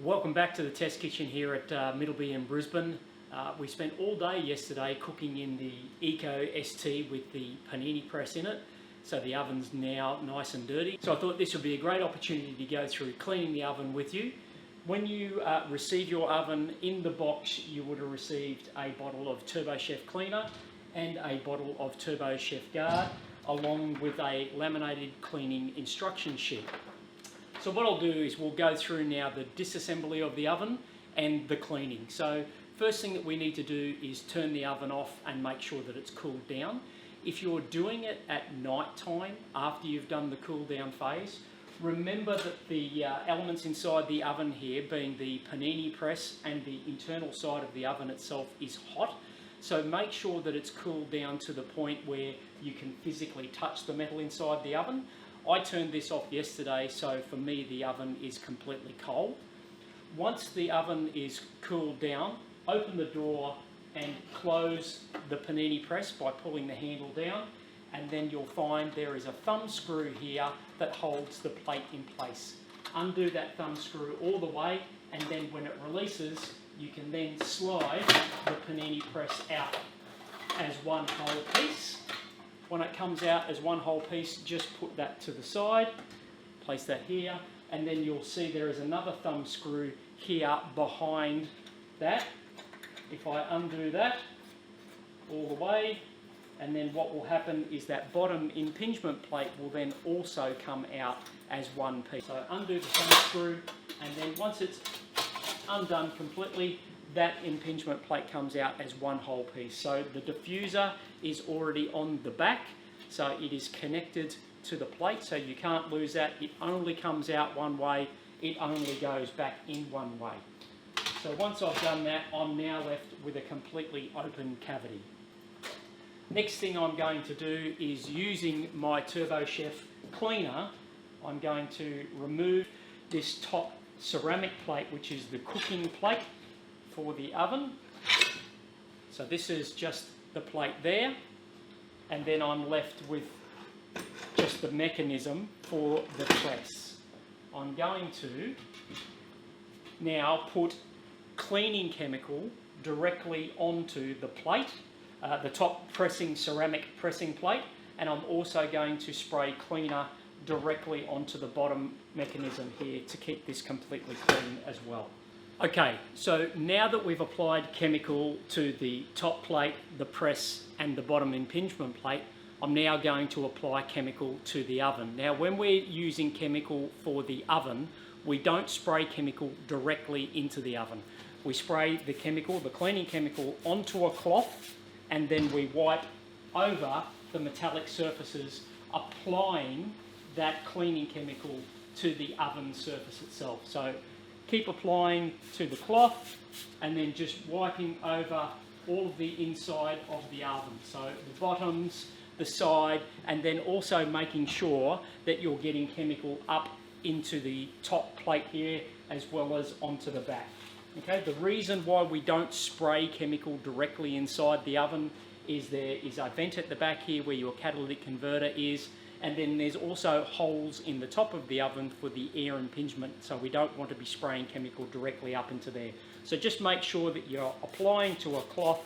Welcome back to the test kitchen here at Middleby in Brisbane. We spent all day yesterday cooking in the Eco ST with the panini press in it, so the oven's now nice and dirty. So I thought this would be a great opportunity to go through cleaning the oven with you. When you receive your oven, in the box you would have received a bottle of Turbo Chef cleaner and a bottle of Turbo Chef Guard, along with a laminated cleaning instruction sheet. So what I'll do is we'll go through now the disassembly of the oven and the cleaning. So first thing that we need to do is turn the oven off and make sure that it's cooled down. If you're doing it at night time after you've done the cool down phase, remember that the elements inside the oven here, being the panini press and the internal side of the oven itself, is hot. So make sure that it's cooled down to the point where you can physically touch the metal inside the oven. I turned this off yesterday, so for me the oven is completely cold. Once the oven is cooled down, open the door and close the panini press by pulling the handle down, and then you'll find there is a thumb screw here that holds the plate in place. Undo that thumb screw all the way, and then when it releases, you can then slide the panini press out as one whole piece. When it comes out as one whole piece, just put that to the side, place that here, and then you'll see there is another thumb screw here behind that. If I undo that all the way, and then what will happen is that bottom impingement plate will then also come out as one piece. So undo the thumb screw, and then once it's undone completely, that impingement plate comes out as one whole piece. So the diffuser is already on the back, so it is connected to the plate, so you can't lose that. It only comes out one way, it only goes back in one way. So once I've done that, I'm now left with a completely open cavity. Next thing I'm going to do is, using my Turbo Chef cleaner, I'm going to remove this top ceramic plate, which is the cooking plate for the oven. So this is just the plate there, and then I'm left with just the mechanism for the press. I'm going to now put cleaning chemical directly onto the plate, the top pressing ceramic pressing plate, and I'm also going to spray cleaner directly onto the bottom mechanism here to keep this completely clean as well. Okay, so now that we've applied chemical to the top plate, the press and the bottom impingement plate, I'm now going to apply chemical to the oven. Now when we're using chemical for the oven, we don't spray chemical directly into the oven. We spray the chemical, the cleaning chemical, onto a cloth, and then we wipe over the metallic surfaces, applying that cleaning chemical to the oven surface itself. So keep applying to the cloth and then just wiping over all of the inside of the oven. So the bottoms, the side, and then also making sure that you're getting chemical up into the top plate here as well as onto the back. Okay, the reason why we don't spray chemical directly inside the oven is there is a vent at the back here where your catalytic converter is, and then there's also holes in the top of the oven for the air impingement, so we don't want to be spraying chemical directly up into there. So just make sure that you're applying to a cloth,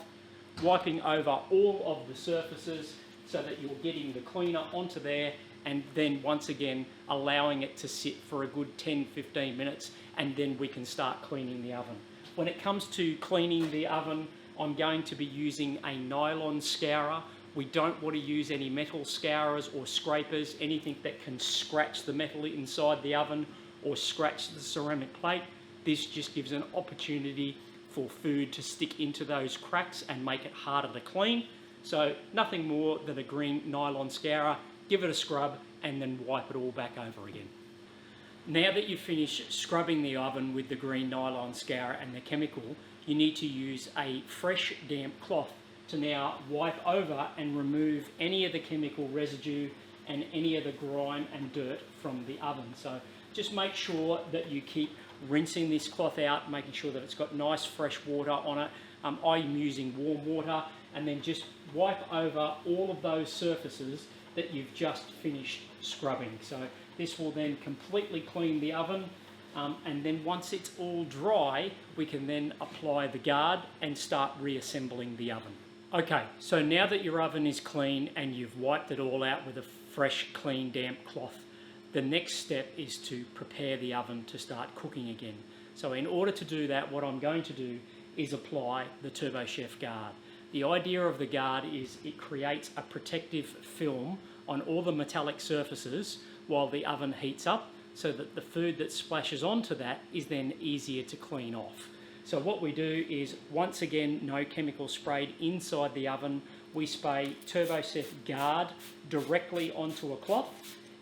wiping over all of the surfaces so that you're getting the cleaner onto there, and then once again allowing it to sit for a good 10-15 minutes, and then we can start cleaning the oven. When it comes to cleaning the oven, I'm going to be using a nylon scourer. We don't want to use any metal scourers or scrapers, anything that can scratch the metal inside the oven or scratch the ceramic plate. This just gives an opportunity for food to stick into those cracks and make it harder to clean. So nothing more than a green nylon scourer. Give it a scrub and then wipe it all back over again. Now that you've finished scrubbing the oven with the green nylon scourer and the chemical, you need to use a fresh damp cloth to now wipe over and remove any of the chemical residue and any of the grime and dirt from the oven. So just make sure that you keep rinsing this cloth out, making sure that it's got nice fresh water on it. I'm using warm water, and then just wipe over all of those surfaces that you've just finished scrubbing. So this will then completely clean the oven And then once it's all dry, we can then apply the guard and start reassembling the oven. Okay, so now that your oven is clean and you've wiped it all out with a fresh, clean, damp cloth, the next step is to prepare the oven to start cooking again. So in order to do that, what I'm going to do is apply the TurboChef guard. The idea of the guard is it creates a protective film on all the metallic surfaces while the oven heats up, so that the food that splashes onto that is then easier to clean off. So what we do is, once again, no chemical sprayed inside the oven. We spray TurboChef guard directly onto a cloth,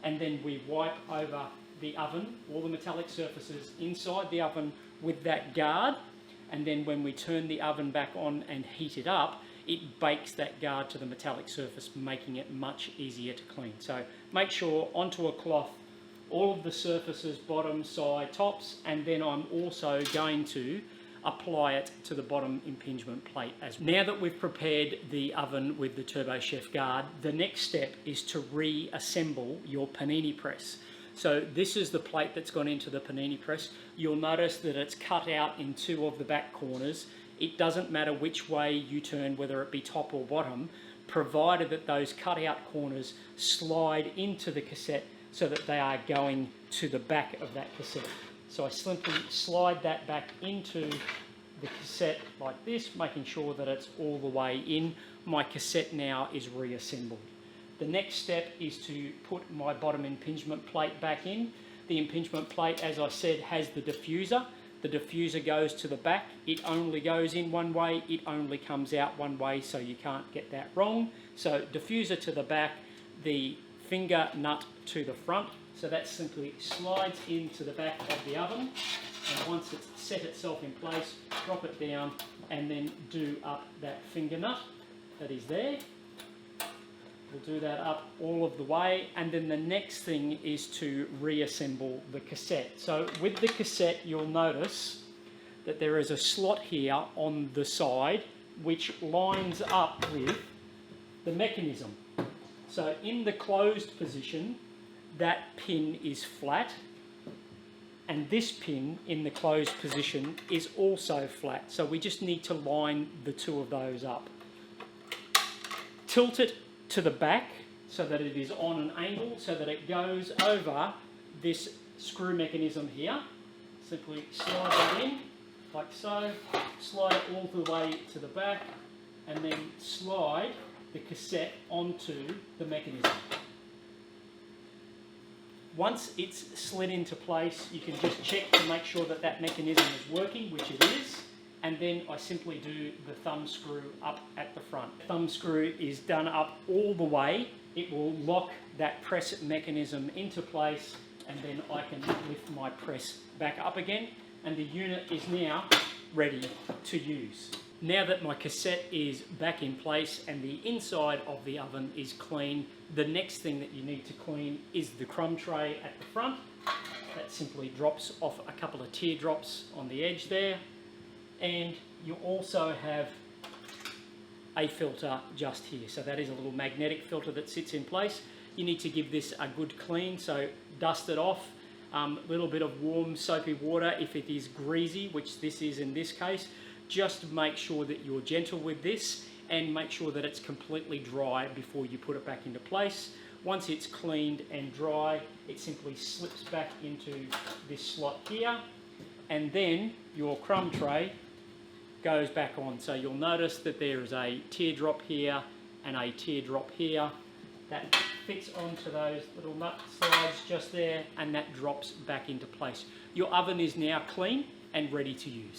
and then we wipe over the oven, all the metallic surfaces inside the oven with that guard, and then when we turn the oven back on and heat it up, it bakes that guard to the metallic surface, making it much easier to clean. So make sure onto a cloth, all of the surfaces, bottom, side, tops, and then I'm also going to apply it to the bottom impingement plate as well. Now that we've prepared the oven with the TurboChef guard, the next step is to reassemble your panini press. So this is the plate that's gone into the panini press. You'll notice that it's cut out in two of the back corners. It doesn't matter which way you turn, whether it be top or bottom, provided that those cut out corners slide into the cassette so that they are going to the back of that cassette. So I simply slide that back into the cassette like this, making sure that it's all the way in. My cassette now is reassembled. The next step is to put my bottom impingement plate back in. The impingement plate, as I said, has the diffuser. The diffuser goes to the back. It only goes in one way, it only comes out one way, so you can't get that wrong. So diffuser to the back, the finger nut to the front. So that simply slides into the back of the oven, and once it's set itself in place, drop it down and then do up that finger nut that is there. We'll do that up all of the way, and then the next thing is to reassemble the cassette. So with the cassette, you'll notice that there is a slot here on the side which lines up with the mechanism. So in the closed position, that pin is flat, and this pin in the closed position is also flat. So we just need to line the two of those up. Tilt it to the back so that it is on an angle, so that it goes over this screw mechanism here. Simply slide that in, like so, slide it all the way to the back, and then slide the cassette onto the mechanism. Once it's slid into place, you can just check to make sure that that mechanism is working, which it is, and then I simply do the thumb screw up at the front. The thumb screw is done up all the way. It will lock that press mechanism into place, and then I can lift my press back up again, and the unit is now ready to use. Now that my cassette is back in place and the inside of the oven is clean, the next thing that you need to clean is the crumb tray at the front. That simply drops off a couple of teardrops on the edge there. And you also have a filter just here. So that is a little magnetic filter that sits in place. You need to give this a good clean, so dust it off. A little bit of warm soapy water if it is greasy, which this is in this case. Just make sure that you're gentle with this and make sure that it's completely dry before you put it back into place. Once it's cleaned and dry, it simply slips back into this slot here, and then your crumb tray goes back on. So you'll notice that there is a teardrop here and a teardrop here. That fits onto those little nut slides just there, and that drops back into place. Your oven is now clean and ready to use.